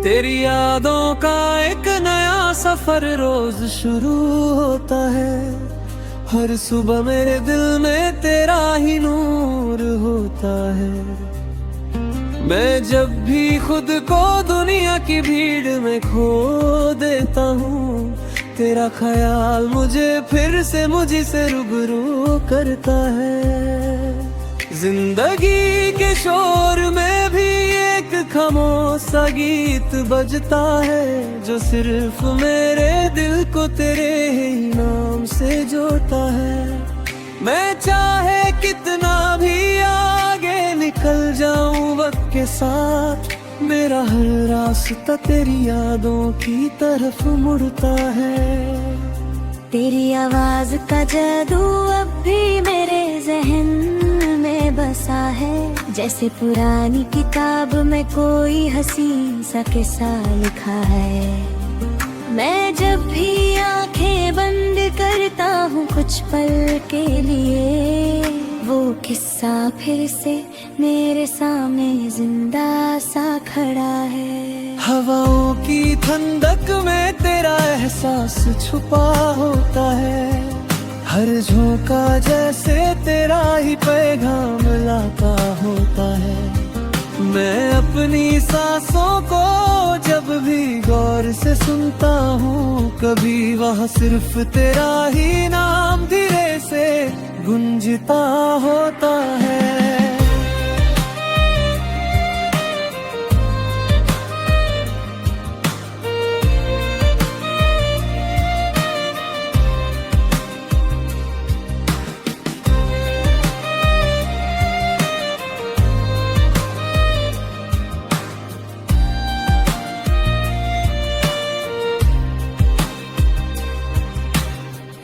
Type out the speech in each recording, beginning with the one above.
तेरी यादों का एक नया सफर रोज शुरू होता है। हर सुबह मेरे दिल में तेरा ही नूर होता है। मैं जब भी खुद को दुनिया की भीड़ में खो देता हूँ, तेरा ख्याल मुझे फिर से मुझसे रूबरू करता है। जिंदगी के शोर में भी एक खामोशा गीत बजता है, जो सिर्फ मेरे दिल को तेरे ही नाम से जोड़ता है। मैं चाहे कितना भी आगे निकल जाऊं वक्त के साथ, मेरा हर रास्ता तेरी यादों की तरफ मुड़ता है। तेरी आवाज का जादू अब भी मेरे जहन में बसा है, जैसे पुरानी किताब में कोई हंसी सा किस्सा लिखा है। मैं जब भी आंखें बंद करता हूँ कुछ पल के लिए, वो किस्सा फिर से मेरे सामने जिंदा सा खड़ा है। हवाओं की ठंडक में तेरा एहसास छुपा होता है। हर झोंका जैसे तेरा ही पैगाम लाता होता है। मैं अपनी सांसों को जब भी गौर से सुनता हूँ, कभी वहाँ सिर्फ तेरा ही नाम धीरे से गूंजता होता है।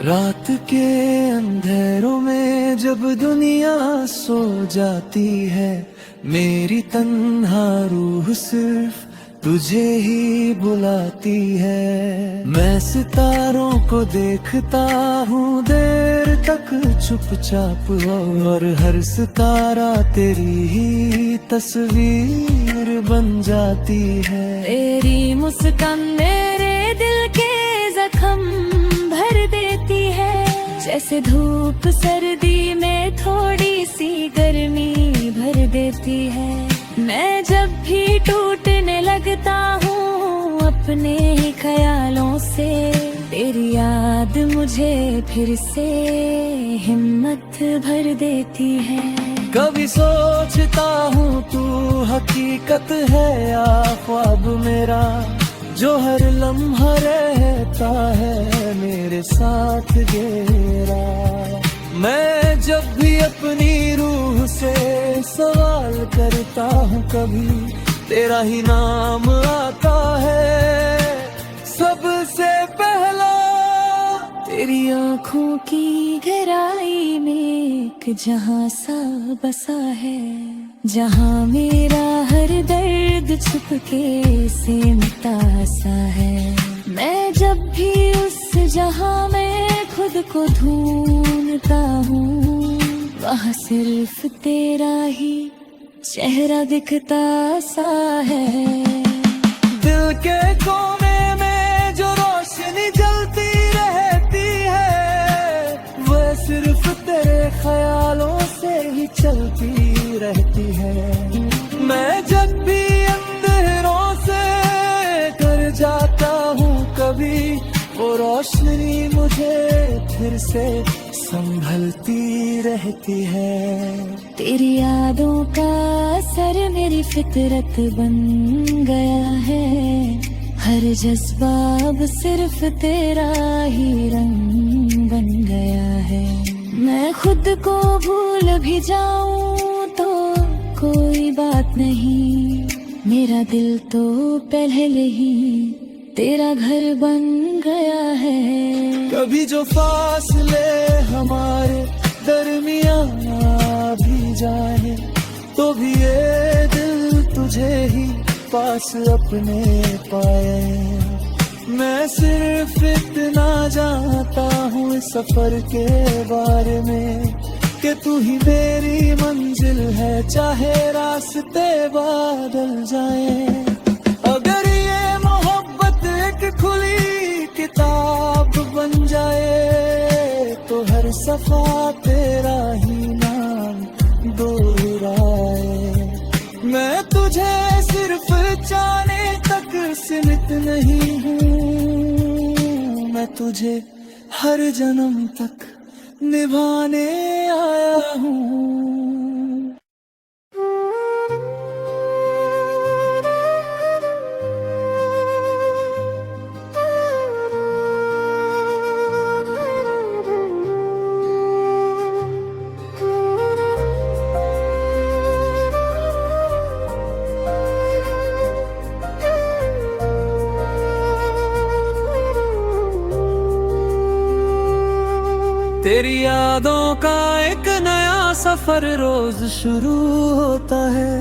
रात के अंधेरों में जब दुनिया सो जाती है, मेरी तन्हा रूह सिर्फ तुझे ही बुलाती है। मैं सितारों को देखता हूँ देर तक चुपचाप, और हर सितारा तेरी ही तस्वीर बन जाती है। तेरी मुस्कान मेरे दिल के जख्म भर देती है, जैसे धूप सर्दी में थोड़ी सी गर्मी भर देती है। मैं जब भी टूटने लगता हूँ अपने ही ख्यालों से, तेरी याद मुझे फिर से हिम्मत भर देती है। कभी सोचता हूँ तू हकीकत है या ख्वाब मेरा, जो हर लम्हा रहता है मेरे साथ गेरा। मैं जब भी अपनी रूह से सवाल करता हूँ, कभी तेरा ही नाम आता है सबसे पहला। तेरी आँखों की गहराई में एक जहां सा बसा है, जहां मेरा हर दर्द छुप के सिमटा सा है। मैं जब भी उस जहां में खुद को ढूंढता हूँ, वहाँ सिर्फ तेरा ही चेहरा दिखता सा है। दिल के कोने में जो रोशनी जलती रहती है, वह सिर्फ तेरे ख्यालों से ही चलती रहती है। मैं जब भी अंधेरों से डर जाता हूँ कभी, वो रोशनी मुझे फिर से संभलती रहती है। तेरी यादों का असर मेरी फितरत बन गया है, हर जज्बा अब सिर्फ तेरा ही रंग बन गया है। मैं खुद को भूल भी जाऊं तो कोई बात नहीं, मेरा दिल तो पहले ही तेरा घर बन गया है। कभी जो फासले हमारे दरमियां भी जाए, तो भी ये दिल तुझे ही पास अपने पाए। मैं सिर्फ इतना जानता हूँ इस सफर के बारे में, कि तू ही मेरी मंजिल है, चाहे रास्ते बादल जाए। अगर ये एक खुली किताब बन जाए तो हर सफा तेरा ही नाम दोहराए। मैं तुझे सिर्फ चाहने तक सीमित नहीं हूँ, मैं तुझे हर जन्म तक निभाने आया हूँ। तेरी यादों का एक नया सफर रोज शुरू होता है।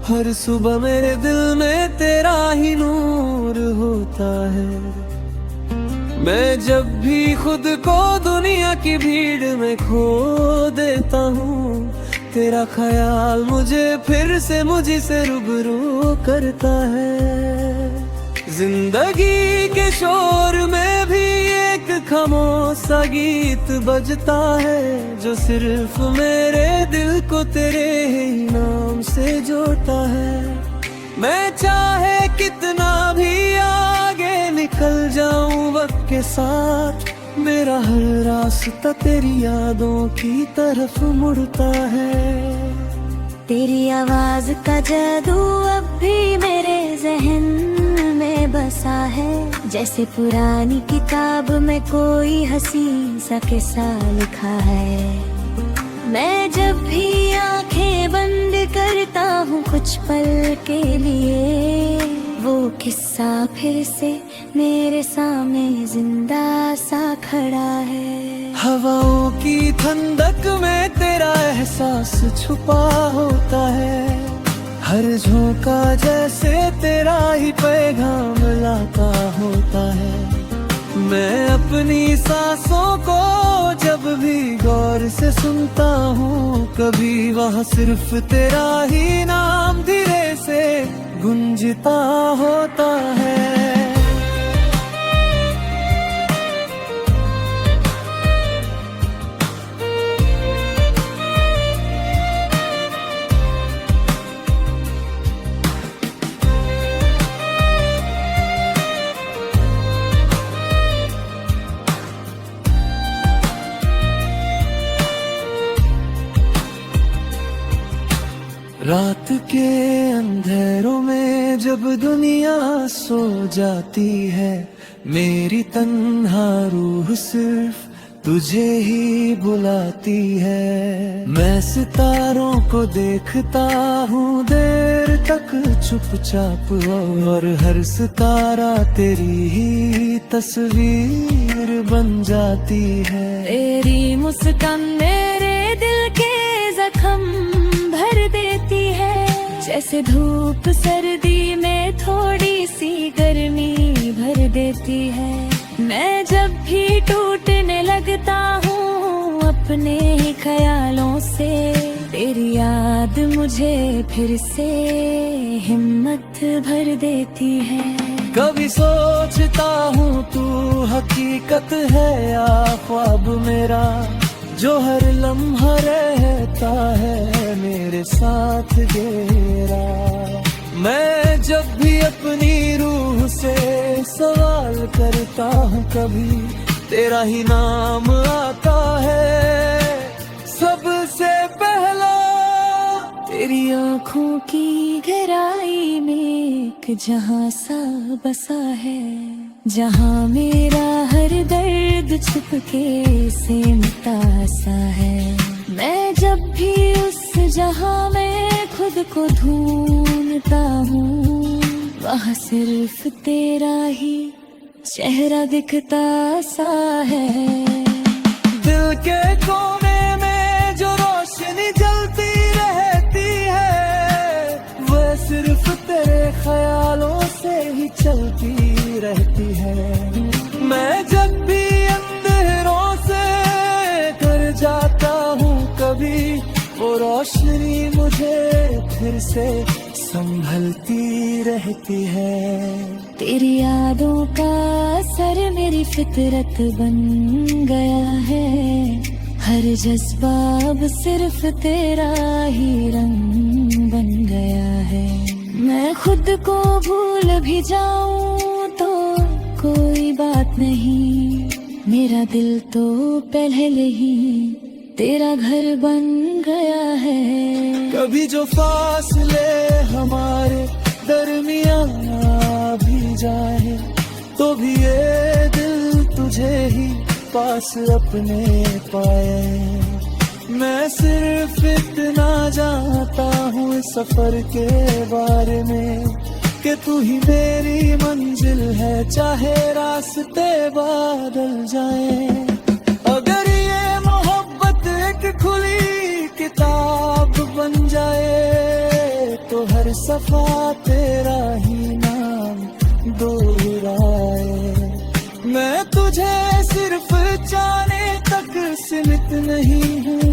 हर सुबह मेरे दिल में तेरा ही नूर होता है। मैं जब भी खुद को दुनिया की भीड़ में खो देता हूँ, तेरा ख्याल मुझे फिर से मुझसे रूबरू करता है। जिंदगी के शोर में भी एक खामोशा गीत बजता है, जो सिर्फ मेरे दिल को तेरे ही नाम से जोड़ता है। मैं चाहे कितना भी आगे निकल जाऊं वक्त के साथ, मेरा हर रास्ता तेरी यादों की तरफ मुड़ता है। तेरी आवाज का जादू अब भी मेरे जहन में बसा है, जैसे पुरानी किताब में कोई हसीन सा किस्सा लिखा है। मैं जब भी आंखें बंद करता हूँ कुछ पल के लिए, वो किस्सा फिर से मेरे सामने जिंदा सा खड़ा है। हवाओं की ठंडक में तेरा एहसास छुपा होता है। हर झोंका जैसे तेरा ही पैगाम लाता होता है। मैं अपनी सांसों को जब भी गौर से सुनता हूँ, कभी वहाँ सिर्फ तेरा ही नाम धीरे से गूंजता होता है। रात के अंधेरों में जब दुनिया सो जाती है, मेरी तन्हा रूह सिर्फ तुझे ही बुलाती है। मैं सितारों को देखता हूँ देर तक चुपचाप, और हर सितारा तेरी ही तस्वीर बन जाती है। तेरी मुस्कान मेरे दिल के जख्म भर देती है, जैसे धूप सर्दी में थोड़ी सी गर्मी भर देती है। मैं जब भी टूटने लगता हूँ अपने ही ख्यालों से, तेरी याद मुझे फिर से हिम्मत भर देती है। कभी सोचता हूँ तू हकीकत है या ख्वाब मेरा, जो हर लम्हा रहता है मेरे साथ तेरा। मैं जब भी अपनी रूह से सवाल करता हूँ, कभी तेरा ही नाम आता है सबसे पहला। तेरी आँखों की गहराई में एक जहां सा बसा है, जहां मेरा हर दर्द छुपके से मिटा सा है। मैं जब भी उस जहां में खुद को ढूंढता हूँ, वहाँ सिर्फ तेरा ही चेहरा दिखता सा है। दिल के कोने में जो रोशनी जलती रहती है, वह सिर्फ तेरे ख्यालों से ही चलती रहती है। मैं जब भी अंधेरों से कर जाता हूँ कभी, वो रोशनी मुझे फिर से संभलती रहती है। तेरी यादों का असर मेरी फितरत बन गया है। हर जज्बा अब सिर्फ तेरा ही रंग बन गया है। मैं खुद को भूल भी जाऊं तो कोई बात नहीं, मेरा दिल तो पहले ही तेरा घर बन गया है। कभी जो फासले हमारे दरमियां भी जाए तो भी ये दिल तुझे ही पास अपने पाए। मैं सिर्फ इतना जानता हूँ इस सफर के बारे में कि तू ही मेरी मंजिल है, चाहे रास्ते बादल जाए। अगर ये मोहब्बत एक खुली किताब बन जाए तो हर सफा तेरा ही नाम दोहराए। मैं तुझे सिर्फ जाने तक सीमित नहीं हूँ,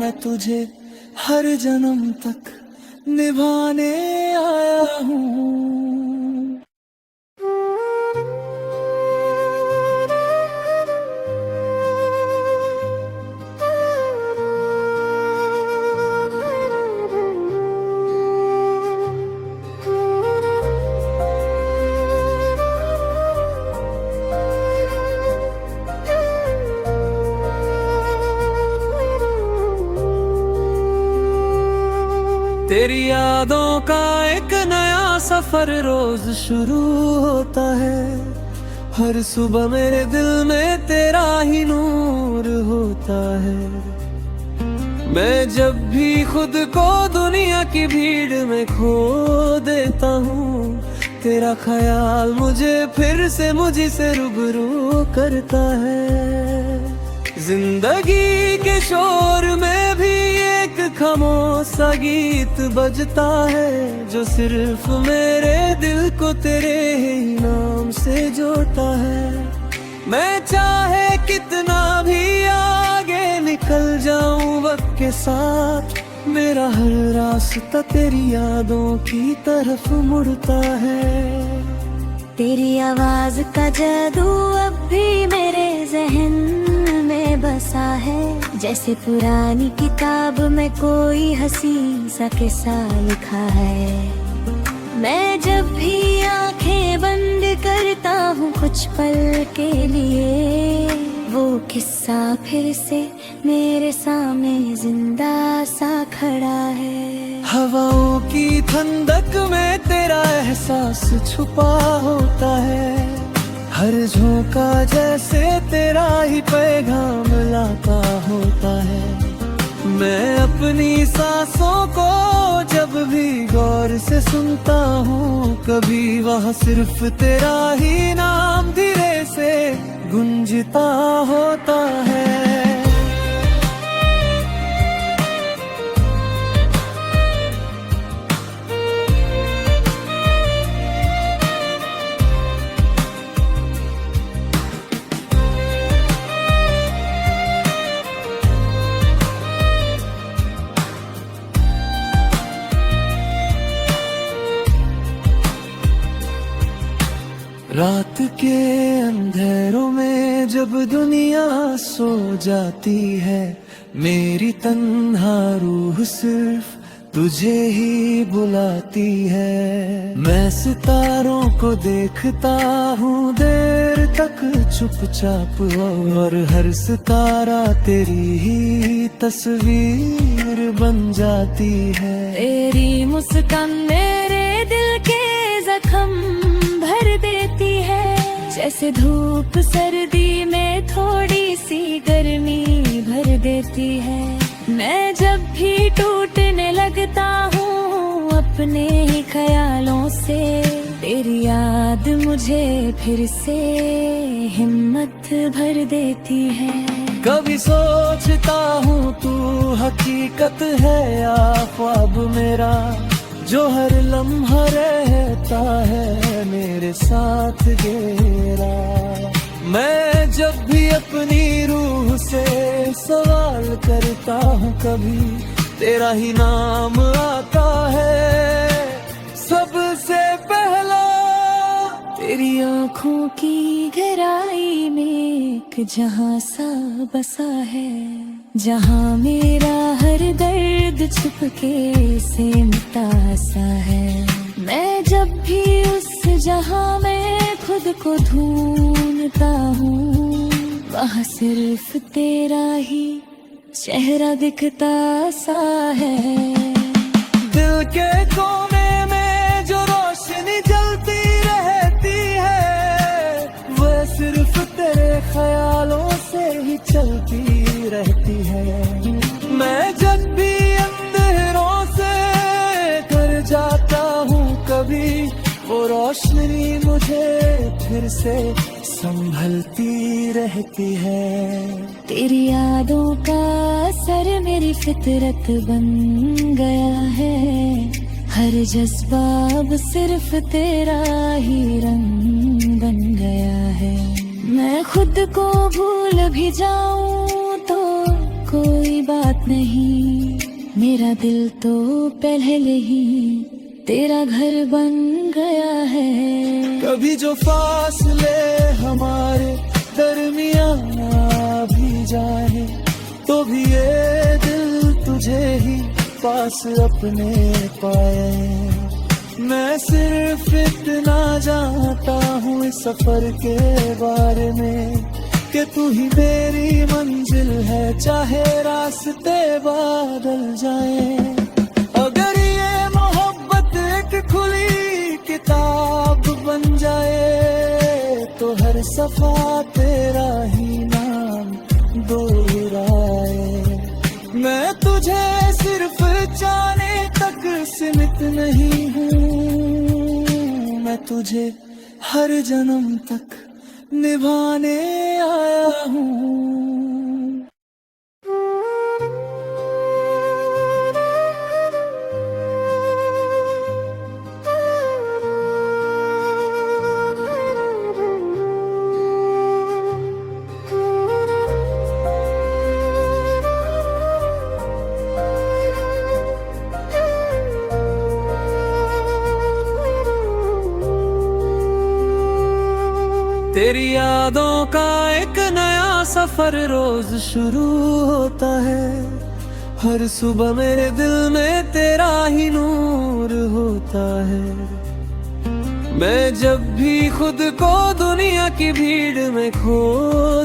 मैं तुझे हर जन्म तक निभाने आया हूँ। तेरी यादों का एक नया सफर रोज शुरू होता है। हर सुबह मेरे दिल में तेरा ही नूर होता है। मैं जब भी खुद को दुनिया की भीड़ में खो देता हूँ, तेरा ख्याल मुझे फिर से मुझे से रूबरू करता है। जिंदगी के शोर में भी एक खामोशा गीत बजता है जो सिर्फ मेरे दिल को तेरे ही नाम से जोड़ता है। मैं चाहे कितना भी आगे निकल जाऊं वक्त के साथ, मेरा हर रास्ता तेरी यादों की तरफ मुड़ता है। तेरी आवाज का जादू अब भी मेरे जहन में बसा है। जैसे पुरानी किताब में कोई हंसी सा किस्सा लिखा है। मैं जब भी आंखें बंद करता हूँ कुछ पल के लिए, वो किस्सा फिर से मेरे सामने जिंदा सा खड़ा है। हवाओं की ठंडक में तेरा एहसास छुपा होता है। हर झोंका जैसे तेरा ही पैगाम लाता होता है। मैं अपनी सांसों को जब भी गौर से सुनता हूँ, कभी वहाँ सिर्फ तेरा ही नाम धीरे से गूंजता होता है। रात के अंधेरों में जब दुनिया सो जाती है, मेरी तन्हा रूह सिर्फ तुझे ही बुलाती है। मैं सितारों को देखता हूँ देर तक चुपचाप, और हर सितारा तेरी ही तस्वीर बन जाती है। तेरी मुस्कान मेरे दिल के जख्म भर देती है। जैसे धूप सर्दी में थोड़ी सी गर्मी भर देती है। मैं जब भी टूटने लगता हूँ अपने ही ख्यालों से, तेरी याद मुझे फिर से हिम्मत भर देती है। कभी सोचता हूँ तू हकीकत है या ख्वाब मेरा, जो हर लम्हा रहता है मेरे साथ घेरा। मैं जब भी अपनी रूह से सवाल करता हूँ, कभी तेरा ही नाम आता है सबसे पहला। तेरी आँखों की गहराई में एक जहां सा बसा है, जहां मेरा हर दर्द छुपके से मिटा सा है। मैं जब भी उस जहां में खुद को ढूंढता हूँ, वहाँ सिर्फ तेरा ही चेहरा दिखता सा है। दिल के कोने में जो रोशनी जलती रहती है, वह सिर्फ तेरे ख्यालों से ही चलती रहती है। मैं जब भी अंधेरों से कर जाता हूँ कभी, वो रोशनी मुझे फिर से संभलती रहती है। तेरी यादों का असर मेरी फितरत बन गया है, हर जज्बा अब सिर्फ तेरा ही रंग बन गया है। मैं खुद को भूल भी जाऊं तो कोई बात नहीं, मेरा दिल तो पहले ही तेरा घर बन गया है। कभी जो फासले हमारे दरमियां भी जाए, तो भी ये दिल तुझे ही पास अपने पाए। मैं सिर्फ इतना जानता हूँ इस सफर के बारे में, कि तू ही मेरी मंजिल है, चाहे रास्ते बादल जाए। अगर ये मोहब्बत एक खुली किताब बन जाए, तो हर सफा तेरा ही नाम दोहराए। मैं तुझे सिर्फ जाने तक सीमित नहीं हूँ, मैं तुझे हर जन्म तक निभाने आया हूँ। तेरी यादों का एक नया सफर रोज शुरू होता है, हर सुबह मेरे दिल में तेरा ही नूर होता है। मैं जब भी खुद को दुनिया की भीड़ में खो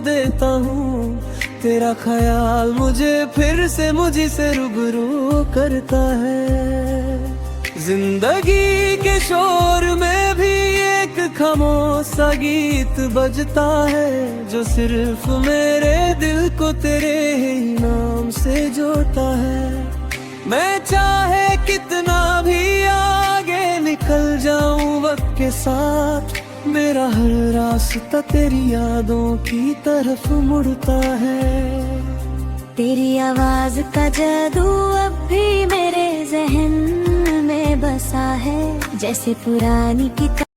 देता हूँ, तेरा ख्याल मुझे फिर से मुझे से रूबरू करता है। जिंदगी के शोर में भी एक खामोशा गीत बजता है, जो सिर्फ मेरे दिल को तेरे ही नाम से जोड़ता है। मैं चाहे कितना भी आगे निकल जाऊं वक्त के साथ, मेरा हर रास्ता तेरी यादों की तरफ मुड़ता है। तेरी आवाज का जादू अब भी मेरे जहन में बसा है, जैसे पुरानी किताब